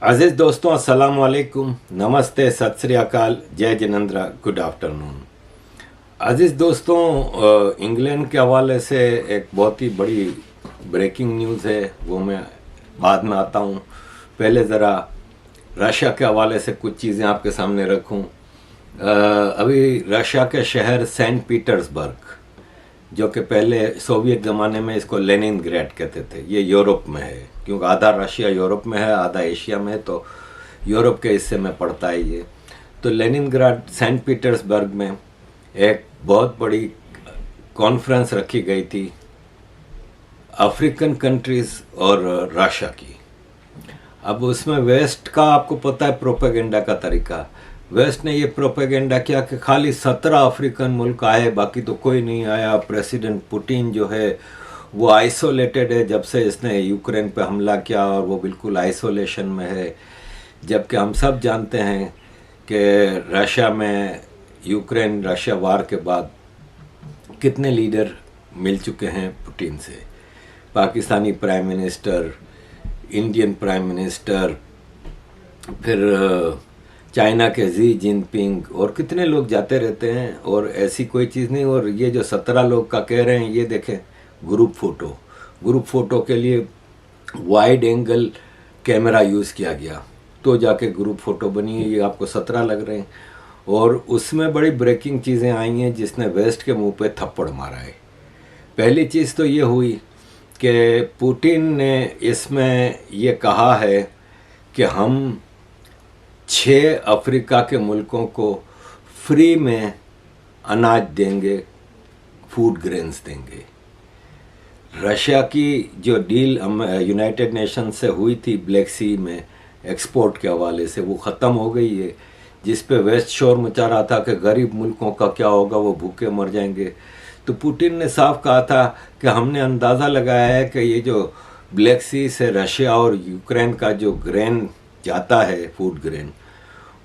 अजीज दोस्तों, अस्सलाम वालेकुम, नमस्ते, सत श्री अकाल, जय जिनेंद्र, गुड आफ्टरनून। अजीज दोस्तों, इंग्लैंड के हवाले से एक बहुत ही बड़ी ब्रेकिंग न्यूज़ है, वो मैं बाद में आता हूँ। पहले ज़रा रशिया के हवाले से कुछ चीज़ें आपके सामने रखूँ। अभी रशिया के शहर सेंट पीटर्सबर्ग, जो कि पहले सोवियत ज़माने में इसको लेनिनग्रेड कहते थे, ये यूरोप में है, क्योंकि आधा रशिया यूरोप में है, आधा एशिया में है, तो यूरोप के हिस्से में पड़ता है ये। तो लेनिनग्राड सेंट पीटर्सबर्ग में एक बहुत बड़ी कॉन्फ्रेंस रखी गई थी अफ्रीकन कंट्रीज़ और रशिया की। अब उसमें वेस्ट का आपको पता है प्रोपेगेंडा का तरीका। वेस्ट ने ये प्रोपेगेंडा किया कि खाली 17 अफ्रीकन मुल्क आए, बाकी तो कोई नहीं आया। प्रेसिडेंट पुतिन जो है वो आइसोलेटेड है, जब से इसने यूक्रेन पे हमला किया, और वो बिल्कुल आइसोलेशन में है। जबकि हम सब जानते हैं कि रशिया में यूक्रेन रशिया वार के बाद कितने लीडर मिल चुके हैं पुतिन से। Pakistani prime minister, Indian prime minister, फिर चाइना के जी जिनपिंग, और कितने लोग जाते रहते हैं, और ऐसी कोई चीज़ नहीं। और ये जो 17 लोग का कह रहे हैं, ये देखें ग्रुप फ़ोटो के लिए वाइड एंगल कैमरा यूज़ किया गया, तो जाके ग्रुप फ़ोटो बनी है। ये आपको 17 लग रहे हैं, और उसमें बड़ी ब्रेकिंग चीज़ें आई हैं जिसने वेस्ट के मुंह पे थप्पड़ मारा है। पहली चीज़ तो ये हुई कि पुतिन ने इसमें ये कहा है कि हम 6 अफ्रीका के मुल्कों को फ्री में अनाज देंगे, फूड ग्रेन्स देंगे। रशिया की जो डील यूनाइटेड नेशन से हुई थी ब्लैक सी में एक्सपोर्ट के हवाले से, वो ख़त्म हो गई है, जिस पे वेस्ट शोर मचा रहा था कि गरीब मुल्कों का क्या होगा, वो भूखे मर जाएंगे। तो पुतिन ने साफ कहा था कि हमने अंदाज़ा लगाया है कि ये जो ब्लैक सी से रशिया और यूक्रेन का जो ग्रेन जाता है, फूड ग्रेन,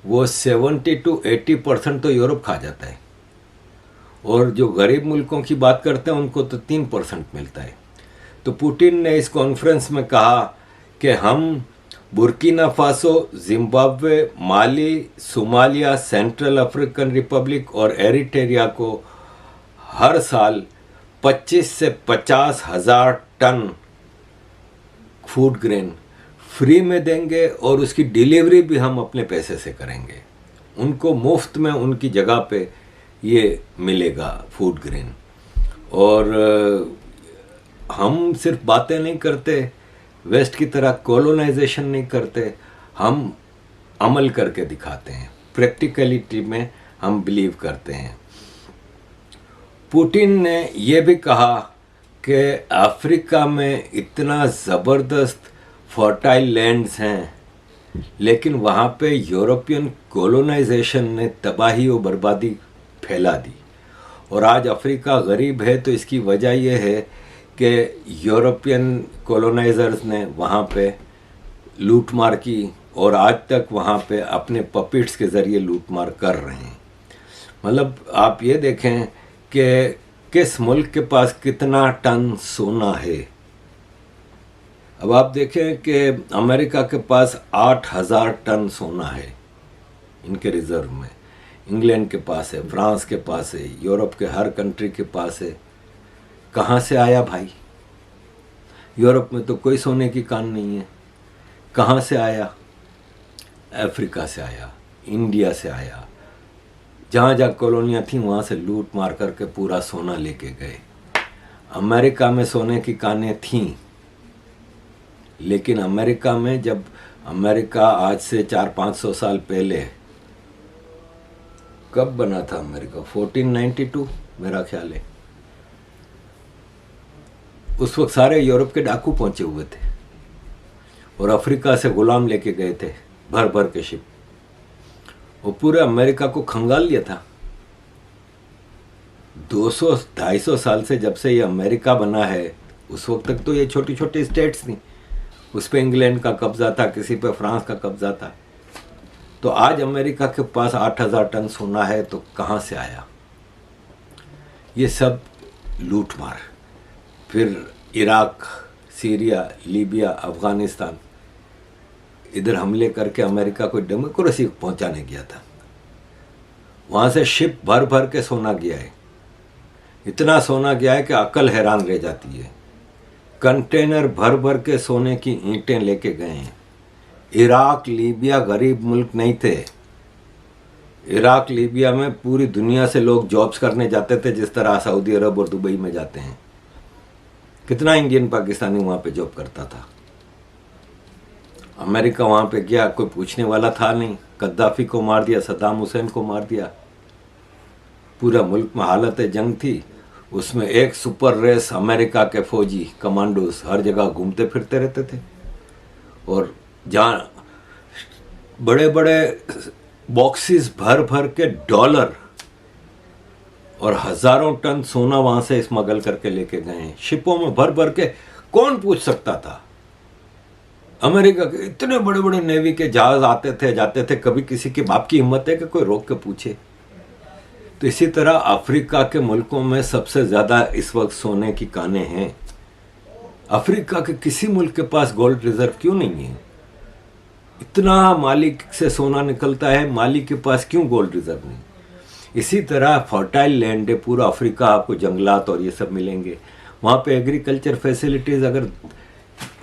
वो 70 to 80% तो यूरोप खा जाता है, और जो गरीब मुल्कों की बात करते हैं उनको तो 3% मिलता है। तो पुतिन ने इस कॉन्फ्रेंस में कहा कि हम बुर्किना फासो, जिम्बाब्वे, माली, सोमालिया, सेंट्रल अफ्रीकन रिपब्लिक और एरिट्रिया को हर साल 25 से 50 हज़ार टन फूड ग्रेन फ्री में देंगे, और उसकी डिलीवरी भी हम अपने पैसे से करेंगे। उनको मुफ्त में उनकी जगह पे ये मिलेगा फूड ग्रेन। और हम सिर्फ बातें नहीं करते, वेस्ट की तरह कॉलोनाइजेशन नहीं करते, हम अमल करके दिखाते हैं, प्रैक्टिकलिटी में हम बिलीव करते हैं। पुतिन ने ये भी कहा कि अफ्रीका में इतना ज़बरदस्त फर्टाइल लैंड्स हैं, लेकिन वहाँ पे यूरोपियन कॉलोनाइजेशन ने तबाही और बर्बादी फैला दी, और आज अफ्रीका गरीब है। तो इसकी वजह यह है कि यूरोपियन कॉलोनाइजर्स ने वहाँ पे लूटमार की, और आज तक वहाँ पे अपने पपिट्स के ज़रिए लूटमार कर रहे हैं। मतलब आप ये देखें कि किस मुल्क के पास कितना टन सोना है। अब आप देखें कि अमेरिका के पास 8,000 टन सोना है इनके रिज़र्व में, इंग्लैंड के पास है, फ्रांस के पास है, यूरोप के हर कंट्री के पास है। कहाँ से आया भाई? यूरोप में तो कोई सोने की कान नहीं है। कहाँ से आया? अफ्रीका से आया, इंडिया से आया। जहाँ जहाँ कॉलोनियाँ थी वहाँ से लूट मार करके पूरा सोना लेके गए। अमेरिका में सोने की कानें थीं, लेकिन अमेरिका में, जब अमेरिका आज से 400-500 साल पहले, कब बना था अमेरिका? 1492 मेरा ख्याल है। उस वक्त सारे यूरोप के डाकू पहुंचे हुए थे, और अफ्रीका से गुलाम लेके गए थे भर भर के शिप, वो पूरे अमेरिका को खंगाल लिया था। 200-250 साल से, जब से ये अमेरिका बना है, उस वक्त तक तो ये छोटी छोटी स्टेट्स थी। उस पे इंग्लैंड का कब्जा था, किसी पे फ्रांस का कब्जा था। तो आज अमेरिका के पास 8,000 टन सोना है, तो कहाँ से आया? ये सब लूटमार। फिर इराक, सीरिया, लीबिया, अफ़गानिस्तान, इधर हमले करके अमेरिका को डेमोक्रेसी पहुंचाने गया था। वहां से शिप भर भर के सोना गया है, इतना सोना गया है कि अकल हैरान रह जाती है। कंटेनर भर भर के सोने की ईंटें लेके गए हैं। इराक लीबिया गरीब मुल्क नहीं थे। इराक लीबिया में पूरी दुनिया से लोग जॉब्स करने जाते थे, जिस तरह सऊदी अरब और दुबई में जाते हैं। कितना इंडियन पाकिस्तानी वहां पे जॉब करता था। अमेरिका वहां पे गया, कोई पूछने वाला था नहीं। गद्दाफी को मार दिया, सद्दाम हुसैन को मार दिया। पूरा मुल्क में हालत जंग थी। उसमें एक सुपर रेस अमेरिका के फौजी कमांडोज हर जगह घूमते फिरते रहते थे, और जहाँ बड़े बड़े बॉक्सेस भर भर के डॉलर और हजारों टन सोना वहां से स्मगल करके लेके गए हैं, शिपों में भर भर के। कौन पूछ सकता था? अमेरिका के इतने बड़े बड़े नेवी के जहाज आते थे जाते थे, कभी किसी के बाप की हिम्मत है कि कोई रोक के पूछे? तो इसी तरह अफ्रीका के मुल्कों में सबसे ज्यादा इस वक्त सोने की कानें हैं। अफ्रीका के किसी मुल्क के पास गोल्ड रिजर्व क्यों नहीं है? इतना माली से सोना निकलता है, माली के पास क्यों गोल्ड रिजर्व नहीं? इसी तरह फर्टाइल लैंड है पूरा अफ्रीका, आपको जंगलात और ये सब मिलेंगे। वहाँ पे एग्रीकल्चर फैसिलिटीज़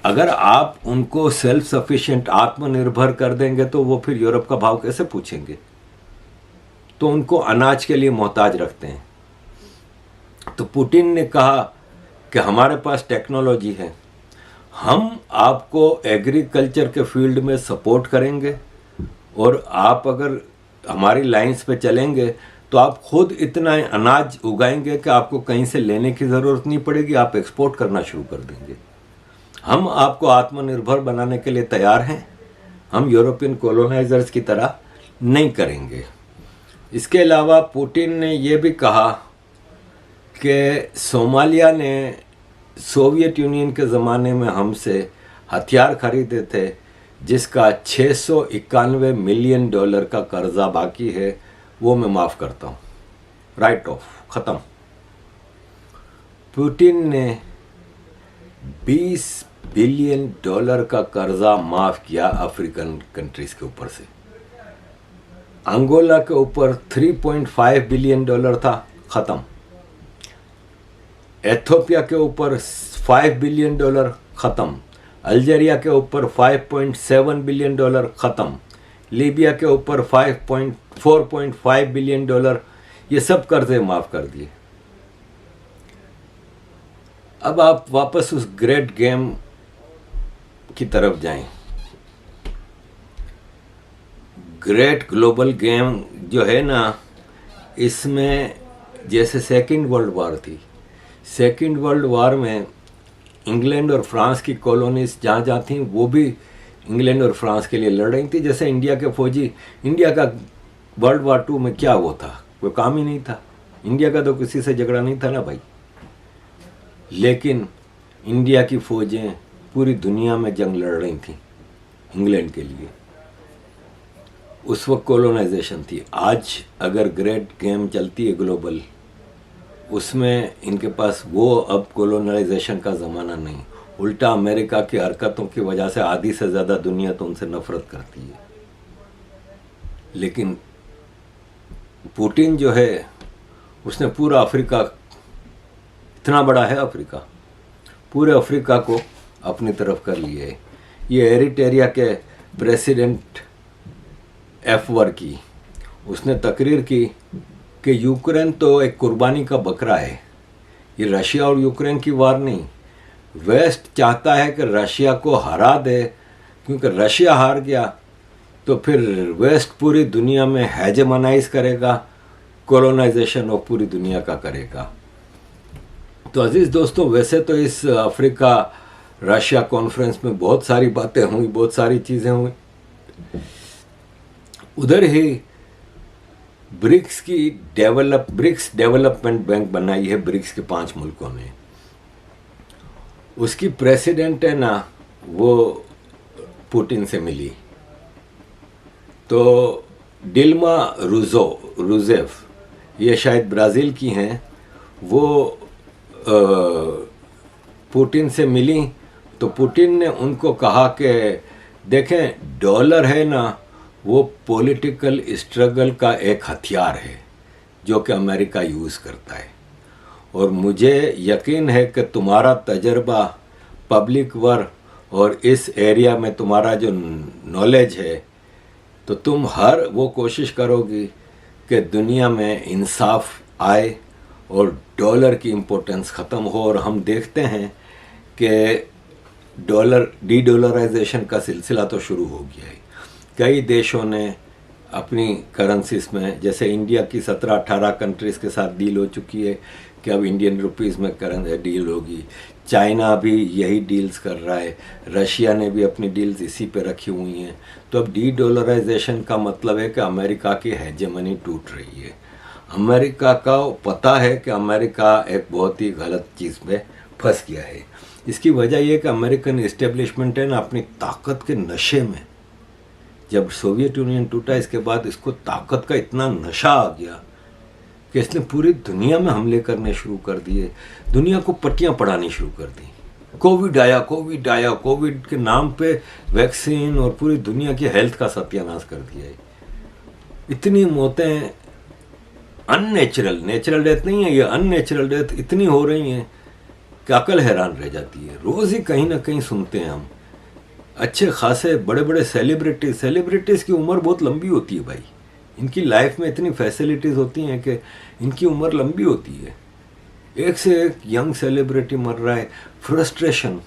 अगर आप उनको सेल्फ सफिशिएंट आत्मनिर्भर कर देंगे तो वो फिर यूरोप का भाव कैसे पूछेंगे? तो उनको अनाज के लिए मोहताज रखते हैं। तो पुतिन ने कहा कि हमारे पास टेक्नोलॉजी है, हम आपको एग्रीकल्चर के फील्ड में सपोर्ट करेंगे, और आप अगर हमारी लाइंस पे चलेंगे तो आप खुद इतना अनाज उगाएंगे कि आपको कहीं से लेने की ज़रूरत नहीं पड़ेगी, आप एक्सपोर्ट करना शुरू कर देंगे। हम आपको आत्मनिर्भर बनाने के लिए तैयार हैं। हम यूरोपियन कॉलोनाइजर्स की तरह नहीं करेंगे। इसके अलावा पुतिन ने यह भी कहा कि सोमालिया ने सोवियत यूनियन के ज़माने में हमसे हथियार खरीदे थे, जिसका 691 मिलियन डॉलर का कर्जा बाकी है, वो मैं माफ़ करता हूँ, राइट ऑफ, ख़त्म। पुतिन ने 20 बिलियन डॉलर का कर्जा माफ़ किया अफ्रीकन कंट्रीज़ के ऊपर से। अंगोला के ऊपर 3.5 बिलियन डॉलर था, ख़त्म। एथियोपिया के ऊपर 5 बिलियन डॉलर, ख़त्म। अल्जीरिया के ऊपर 5.7 बिलियन डॉलर, ख़त्म। लीबिया के ऊपर 4.5 बिलियन डॉलर, ये सब कर्जे माफ़ कर दिए। अब आप वापस उस ग्रेट गेम की तरफ जाएं। ग्रेट ग्लोबल गेम जो है ना, इसमें जैसे सेकेंड वर्ल्ड वॉर थी, सेकेंड वर्ल्ड वॉर में इंग्लैंड और फ्रांस की कॉलोनीज जहाँ जहाँ थीं वो भी इंग्लैंड और फ्रांस के लिए लड़ रही थी। जैसे इंडिया के फौजी, इंडिया का वर्ल्ड वॉर 2 में क्या वो था? कोई काम ही नहीं था। इंडिया का तो किसी से झगड़ा नहीं था ना भाई। लेकिन इंडिया की फौजें पूरी दुनिया में जंग लड़ रही थी इंग्लैंड के लिए। उस वक्त कॉलोनाइजेशन थी। आज अगर ग्रेट गेम चलती है ग्लोबल, उसमें इनके पास वो अब कॉलोनाइजेशन का ज़माना नहीं। उल्टा अमेरिका की हरकतों की वजह से आधी से ज़्यादा दुनिया तो उनसे नफरत करती है। लेकिन पुतिन जो है, उसने पूरा अफ्रीका, इतना बड़ा है अफ्रीका, पूरे अफ्रीका को अपनी तरफ कर लिया है। ये एरिट्रिया के प्रेसिडेंट एफवर की, उसने तकरीर की कि यूक्रेन तो एक कुर्बानी का बकरा है। ये रशिया और यूक्रेन की वार नहीं, वेस्ट चाहता है कि रशिया को हरा दे, क्योंकि रशिया हार गया तो फिर वेस्ट पूरी दुनिया में हेजेमनाइज करेगा, कॉलोनाइजेशन ऑफ पूरी दुनिया का करेगा। तो अजीज़ दोस्तों, वैसे तो इस अफ्रीका रशिया कॉन्फ्रेंस में बहुत सारी बातें हुई, बहुत सारी चीज़ें हुई। उधर ही ब्रिक्स डेवलपमेंट बैंक बनाई है ब्रिक्स के 5 मुल्कों ने। उसकी प्रेसिडेंट है ना, वो पुतिन से मिली। तो डिल्मा रूसेफ, ये शायद ब्राज़ील की हैं, वो पुतिन से मिली। तो पुतिन ने उनको कहा कि देखें, डॉलर है ना, वो पॉलिटिकल स्ट्रगल का एक हथियार है जो कि अमेरिका यूज़ करता है। और मुझे यकीन है कि तुम्हारा तजर्बा पब्लिक वर्क और इस एरिया में तुम्हारा जो नॉलेज है, तो तुम हर वो कोशिश करोगी कि दुनिया में इंसाफ आए और डॉलर की इम्पोर्टेंस ख़त्म हो। और हम देखते हैं कि डॉलर डी डॉलराइजेशन का सिलसिला तो शुरू हो गया है। कई देशों ने अपनी करेंसीज में, जैसे इंडिया की 17-18 कंट्रीज़ के साथ डील हो चुकी है कि अब इंडियन रुपीज़ में करेंसी डील होगी। चाइना भी यही डील्स कर रहा है, रशिया ने भी अपनी डील्स इसी पे रखी हुई हैं। तो अब डी डॉलराइजेशन का मतलब है कि अमेरिका की हेजेमनी टूट रही है। अमेरिका का पता है कि अमेरिका एक बहुत ही गलत चीज़ में फंस गया है। इसकी वजह यह कि अमेरिकन इस्टेब्लिशमेंट है ना, अपनी ताकत के नशे में, जब सोवियत यूनियन टूटा इसके बाद इसको ताकत का इतना नशा आ गया कि इसने पूरी दुनिया में हमले करने शुरू कर दिए, दुनिया को पट्टियां पढ़ानी शुरू कर दी। कोविड आया, कोविड के नाम पे वैक्सीन और पूरी दुनिया की हेल्थ का सत्यानाश कर दिया है। इतनी मौतें अननेचुरल, नेचुरल डेथ नहीं है ये, अननेचुरल डेथ इतनी हो रही हैं कि अकल हैरान रह जाती है। रोज़ ही कहीं ना कहीं सुनते हैं हम अच्छे खासे बड़े बड़े सेलिब्रिटीज़ की उम्र बहुत लंबी होती है भाई। इनकी लाइफ में इतनी फैसिलिटीज़ होती हैं कि इनकी उम्र लंबी होती है। एक से एक यंग सेलिब्रिटी मर रहा है। फ्रस्ट्रेशन,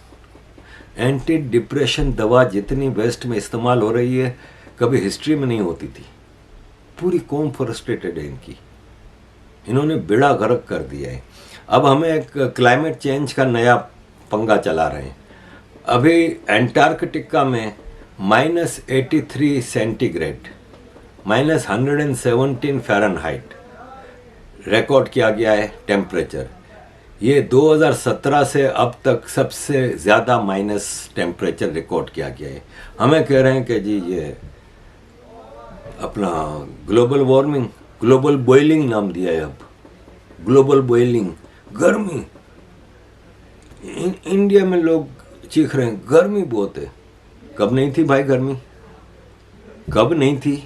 एंटी डिप्रेशन दवा जितनी वेस्ट में इस्तेमाल हो रही है कभी हिस्ट्री में नहीं होती थी। पूरी कौम फ्रस्ट्रेटेड है इनकी, इन्होंने बेड़ा गर्क कर दिया है। अब हमें एक क्लाइमेट चेंज का नया पंगा चला रहे हैं। अभी एंटार्कटिका में -83 सेंटीग्रेड, -117 फ़ारेनहाइट रिकॉर्ड किया गया है टेम्परेचर। ये 2017 से अब तक सबसे ज़्यादा माइनस टेम्परेचर रिकॉर्ड किया गया है। हमें कह रहे हैं कि जी ये अपना ग्लोबल वार्मिंग, ग्लोबल बॉइलिंग नाम दिया है अब, ग्लोबल बॉइलिंग, गर्मी। इंडिया में लोग चीख रहे हैं गर्मी बहुत है। कब नहीं थी भाई गर्मी, कब नहीं थी?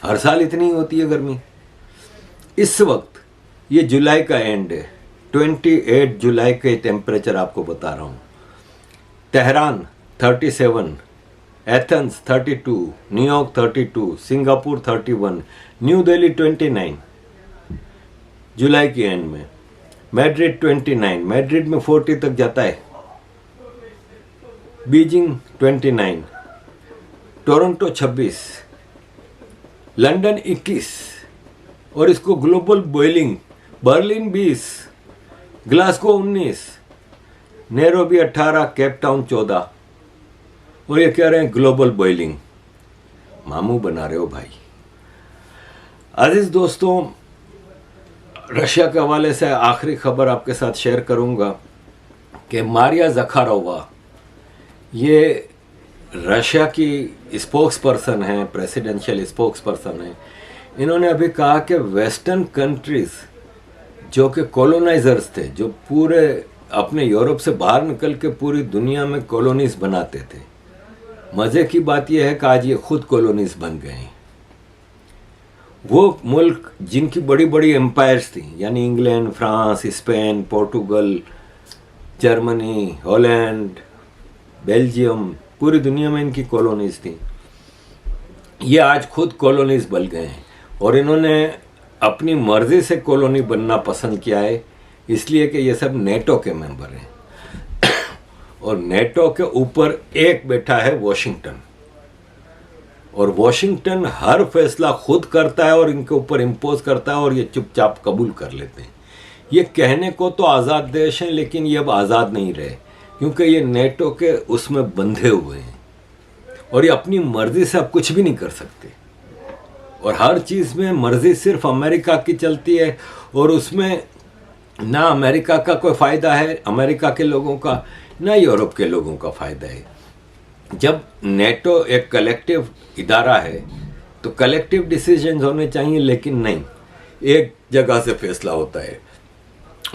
हर साल इतनी होती है गर्मी। इस वक्त ये जुलाई का एंड है, 28 जुलाई के टेम्परेचर आपको बता रहा हूँ। Tehran 37, Athens 32, New York 32, Singapore 31, new Delhi 29 जुलाई के एंड में, मैड्रिड 29, मैड्रिड में 40 तक जाता है, बीजिंग 29, टोरंटो 26, लंदन 21, और इसको global boiling, Berlin 20, Glasgow 19, Nairobi 18, Cape Town 14, और ये कह रहे हैं ग्लोबल बॉइलिंग। मामू बना रहे हो भाई। अजीज दोस्तों, रशिया के हवाले से आखिरी खबर आपके साथ शेयर करूंगा कि मारिया ज़खारोवा, ये रशिया की स्पोक्स पर्सन हैं, प्रेसिडेंशियल स्पोक्स पर्सन हैं। इन्होंने अभी कहा कि वेस्टर्न कंट्रीज़ जो कि कॉलोनाइजर्स थे, जो पूरे अपने यूरोप से बाहर निकल के पूरी दुनिया में कॉलोनीज बनाते थे, मज़े की बात यह है कि आज ये खुद कॉलोनीज बन गए हैं। वो मुल्क जिनकी बड़ी बड़ी एम्पायर्स थी, यानी England, France, Spain, Portugal, Germany, Holland, Belgium, पूरी दुनिया में इनकी कॉलोनीज थी, ये आज खुद कॉलोनीज बन गए हैं। और इन्होंने अपनी मर्जी से कॉलोनी बनना पसंद किया है, इसलिए कि ये सब नेटो के मेंबर हैं। और नेटो के ऊपर एक बैठा है वॉशिंगटन, और वॉशिंगटन हर फैसला खुद करता है और इनके ऊपर इम्पोज करता है, और ये चुपचाप कबूल कर लेते हैं। ये कहने को तो आज़ाद देश हैं, लेकिन ये अब आज़ाद नहीं रहे, क्योंकि ये नेटो के उसमें बंधे हुए हैं और ये अपनी मर्जी से अब कुछ भी नहीं कर सकते। और हर चीज़ में मर्जी सिर्फ अमेरिका की चलती है, और उसमें ना अमेरिका का कोई फ़ायदा है, अमेरिका के लोगों का, ना यूरोप के लोगों का फ़ायदा है। जब नेटो एक कलेक्टिव इदारा है तो कलेक्टिव डिसीजंस होने चाहिए, लेकिन नहीं, एक जगह से फैसला होता है।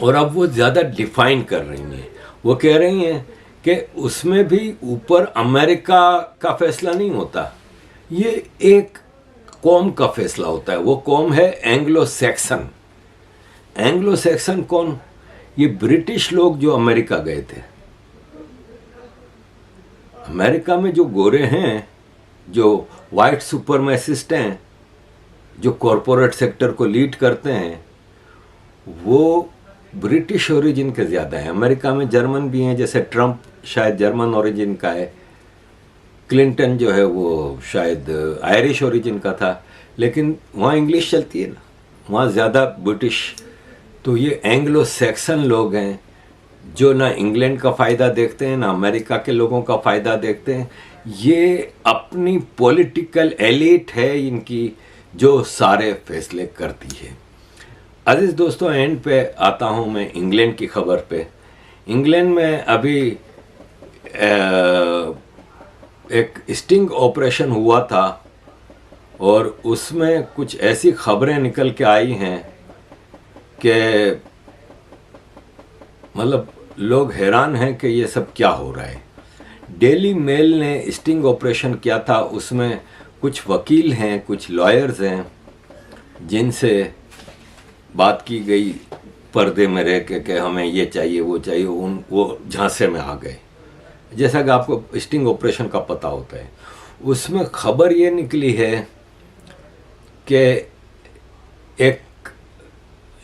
और अब वो ज़्यादा डिफाइन कर रही हैं, वो कह रही हैं कि उसमें भी ऊपर अमेरिका का फैसला नहीं होता, ये एक कौम का फैसला होता है। वो कौम है एंग्लो सैक्सन। एंग्लो सैक्सन कौन? ये ब्रिटिश लोग जो अमेरिका गए थे। अमेरिका में जो गोरे हैं, जो वाइट सुपरमैसिस्ट हैं, जो कॉरपोरेट सेक्टर को लीड करते हैं, वो ब्रिटिश ओरिजिन के ज़्यादा हैं। अमेरिका में जर्मन भी हैं, जैसे ट्रंप शायद जर्मन ओरिजिन का है, क्लिंटन जो है वो शायद आयरिश ओरिजिन का था, लेकिन वहाँ इंग्लिश चलती है ना, वहाँ ज़्यादा ब्रिटिश। तो ये एंग्लो सैक्सन लोग हैं जो ना इंग्लैंड का फ़ायदा देखते हैं ना अमेरिका के लोगों का फ़ायदा देखते हैं। ये अपनी पॉलिटिकल एलिट है इनकी, जो सारे फैसले करती है। अजीज़ दोस्तों, एंड पे आता हूँ मैं इंग्लैंड की खबर पे। इंग्लैंड में अभी एक स्टिंग ऑपरेशन हुआ था और उसमें कुछ ऐसी खबरें निकल के आई हैं कि मतलब लोग हैरान हैं कि ये सब क्या हो रहा है। डेली मेल ने स्टिंग ऑपरेशन किया था, उसमें कुछ वकील हैं, कुछ लॉयर्स हैं, जिनसे बात की गई पर्दे में रह के हमें ये चाहिए वो चाहिए, वो झांसे में आ गए। जैसा कि आपको स्टिंग ऑपरेशन का पता होता है, उसमें खबर ये निकली है कि एक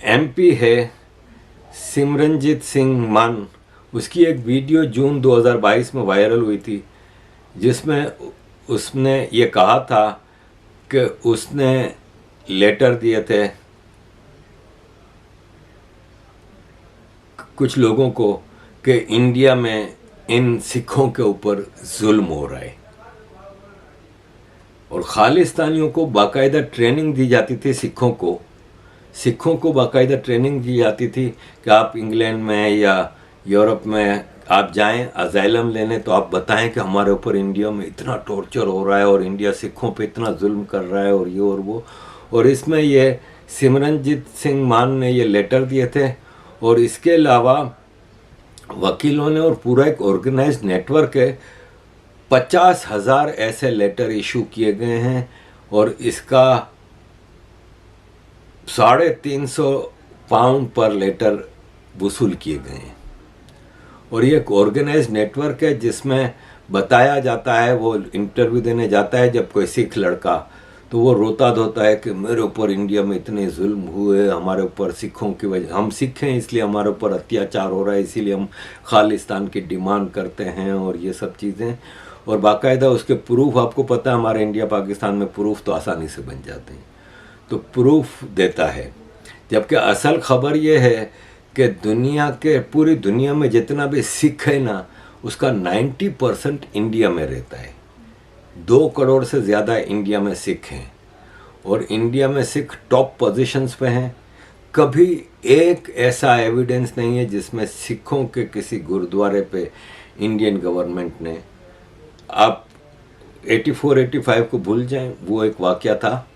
एमपी है सिमरनजीत सिंह मान, उसकी एक वीडियो जून 2022 में वायरल हुई थी, जिसमें उसने ये कहा था कि उसने लेटर दिए थे कुछ लोगों को कि इंडिया में इन सिखों के ऊपर जुल्म हो रहा है, और खालिस्तानियों को बाकायदा ट्रेनिंग दी जाती थी। सिखों को बाकायदा ट्रेनिंग दी जाती थी कि आप इंग्लैंड में या यूरोप में आप जाएं अजाइलम लेने, तो आप बताएं कि हमारे ऊपर इंडिया में इतना टॉर्चर हो रहा है और इंडिया सिखों पे इतना जुल्म कर रहा है और ये और वो। और इसमें ये सिमरनजीत सिंह मान ने ये लेटर दिए थे, और इसके अलावा वकीलों ने और पूरा एक ऑर्गेनाइज्ड नेटवर्क है, 50,000 ऐसे लेटर इशू किए गए हैं और इसका 350 पाउंड पर लेटर वसूल किए गए हैं। और ये एक ऑर्गेनाइज्ड नेटवर्क है जिसमें बताया जाता है, वो इंटरव्यू देने जाता है जब कोई सिख लड़का, तो वो रोता धोता है कि मेरे ऊपर इंडिया में इतने जुल्म हुए, हमारे ऊपर सिखों की वजह, हम सिख हैं इसलिए हमारे ऊपर अत्याचार हो रहा है, इसीलिए हम खालिस्तान की डिमांड करते हैं और ये सब चीज़ें। और बाकायदा उसके प्रूफ, आपको पता है हमारे इंडिया पाकिस्तान में प्रूफ तो आसानी से बन जाते हैं, तो प्रूफ देता है। जबकि असल खबर ये है कि पूरी दुनिया में जितना भी सिख है ना, उसका 90% इंडिया में रहता है। 2 करोड़ से ज़्यादा इंडिया में सिख हैं और इंडिया में सिख टॉप पोजीशंस पे हैं। कभी एक ऐसा एविडेंस नहीं है जिसमें सिखों के किसी गुरुद्वारे पे इंडियन गवर्नमेंट ने, आप 84-85 को भूल जाएं, वो एक वाक़या था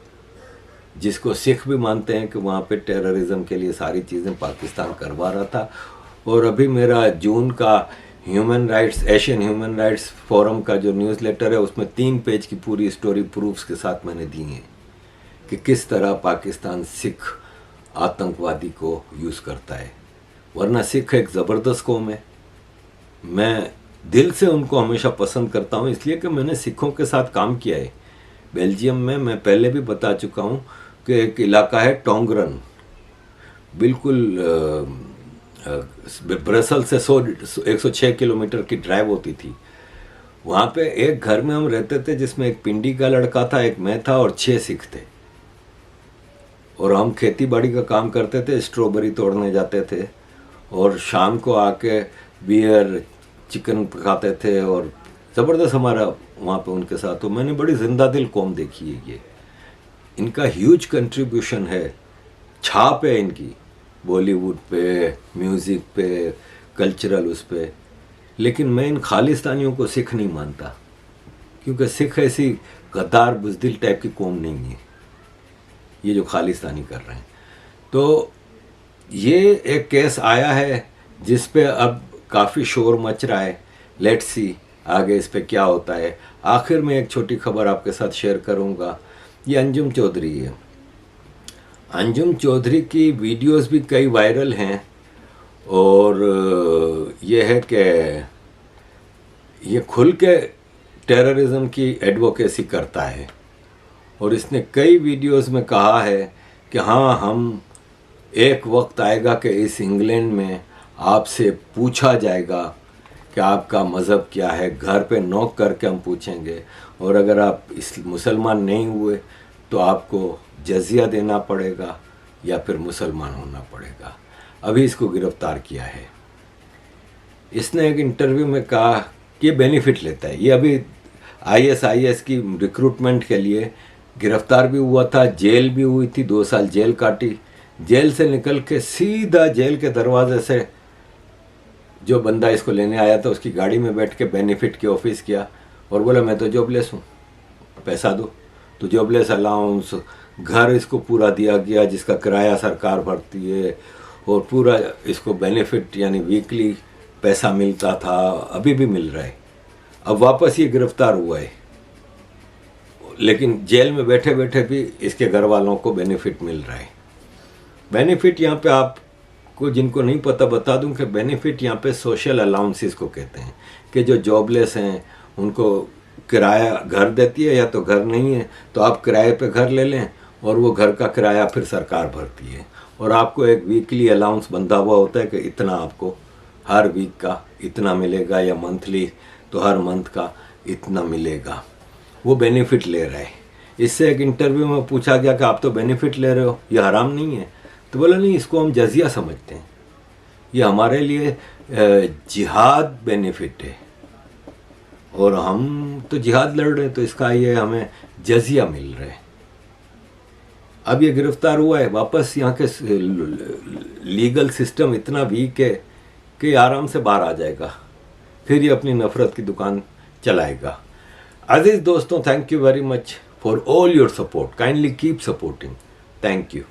जिसको सिख भी मानते हैं कि वहाँ पे टेररिज्म के लिए सारी चीज़ें पाकिस्तान करवा रहा था। और अभी मेरा जून का एशियन ह्यूमन राइट्स फोरम का जो न्यूज़लेटर है, उसमें 3 पेज की पूरी स्टोरी प्रूफ्स के साथ मैंने दी है कि किस तरह पाकिस्तान सिख आतंकवादी को यूज़ करता है। वरना सिख एक ज़बरदस्त कौम है, मैं दिल से उनको हमेशा पसंद करता हूँ, इसलिए कि मैंने सिखों के साथ काम किया है। बेल्जियम में मैं पहले भी बता चुका हूँ कि एक इलाका है टोंगरन, बिल्कुल ब्रसल से 106 किलोमीटर की ड्राइव होती थी। वहाँ पे एक घर में हम रहते थे जिसमें एक पिंडी का लड़का था, एक मैं था और 6 सिख थे, और हम खेती बाड़ी का काम करते थे, स्ट्रॉबेरी तोड़ने जाते थे और शाम को आके बियर चिकन पकाते थे और ज़बरदस्त हमारा वहाँ पे उनके साथ। तो मैंने बड़ी जिंदा दिल कौम देखी है ये, इनका ह्यूज कंट्रीब्यूशन है, छाप है इनकी बॉलीवुड पे, म्यूज़िक पे, कल्चरल उस पे। लेकिन मैं इन खालिस्तानियों को सिख नहीं मानता, क्योंकि सिख ऐसी गद्दार बुज़दिल टाइप की कौम नहीं है ये जो खालिस्तानी कर रहे हैं। तो ये एक केस आया है जिस पे अब काफ़ी शोर मच रहा है, लेट्स सी आगे इस पे क्या होता है। आखिर में एक छोटी खबर आपके साथ शेयर करूंगा, ये अंजुम चौधरी है। अंजुम चौधरी की वीडियोस भी कई वायरल हैं और ये है कि ये खुल के टेररिज्म की एडवोकेसी करता है और इसने कई वीडियोस में कहा है कि हाँ, हम एक वक्त आएगा कि इस इंग्लैंड में आपसे पूछा जाएगा कि आपका मज़हब क्या है, घर पे नॉक करके हम पूछेंगे, और अगर आप इस मुसलमान नहीं हुए तो आपको जजिया देना पड़ेगा या फिर मुसलमान होना पड़ेगा। अभी इसको गिरफ्तार किया है। इसने एक इंटरव्यू में कहा कि ये बेनिफिट लेता है। ये अभी ISIS की रिक्रूटमेंट के लिए गिरफ्तार भी हुआ था, जेल भी हुई थी, 2 साल जेल काटी। जेल से निकल के सीधा जेल के दरवाजे से जो बंदा इसको लेने आया था उसकी गाड़ी में बैठ के बेनिफिट की ऑफिस किया और बोला मैं तो जॉबलेस हूँ, पैसा दो। तो जॉबलेस अलाउंस, घर इसको पूरा दिया गया जिसका किराया सरकार भरती है, और पूरा इसको बेनिफिट यानी वीकली पैसा मिलता था, अभी भी मिल रहा है। अब वापस ये गिरफ्तार हुआ है, लेकिन जेल में बैठे बैठे भी इसके घर वालों को बेनिफिट मिल रहा है। बेनिफिट यहाँ पे आपको जिनको नहीं पता बता दूं कि बेनिफिट यहाँ पे सोशल अलाउंसेस को कहते हैं, कि जो जॉबलेस हैं उनको किराया घर देती है, या तो घर नहीं है तो आप किराए पे घर ले लें और वो घर का किराया फिर सरकार भरती है, और आपको एक वीकली अलाउंस बंधा हुआ होता है कि इतना आपको हर वीक का इतना मिलेगा, या मंथली तो हर मंथ का इतना मिलेगा। वो बेनिफिट ले रहा है। इससे एक इंटरव्यू में पूछा गया कि आप तो बेनिफिट ले रहे हो, ये हराम नहीं है? तो बोला नहीं, इसको हम जजिया समझते हैं, ये हमारे लिए जिहाद बेनिफिट है और हम तो जिहाद लड़ रहे हैं, तो इसका ये हमें जजिया मिल रहा है। अब ये गिरफ्तार हुआ है, वापस यहाँ के लीगल सिस्टम इतना वीक है कि आराम से बाहर आ जाएगा, फिर ये अपनी नफरत की दुकान चलाएगा। अजीज दोस्तों, thank you very much for all your support, kindly keep supporting, thank you.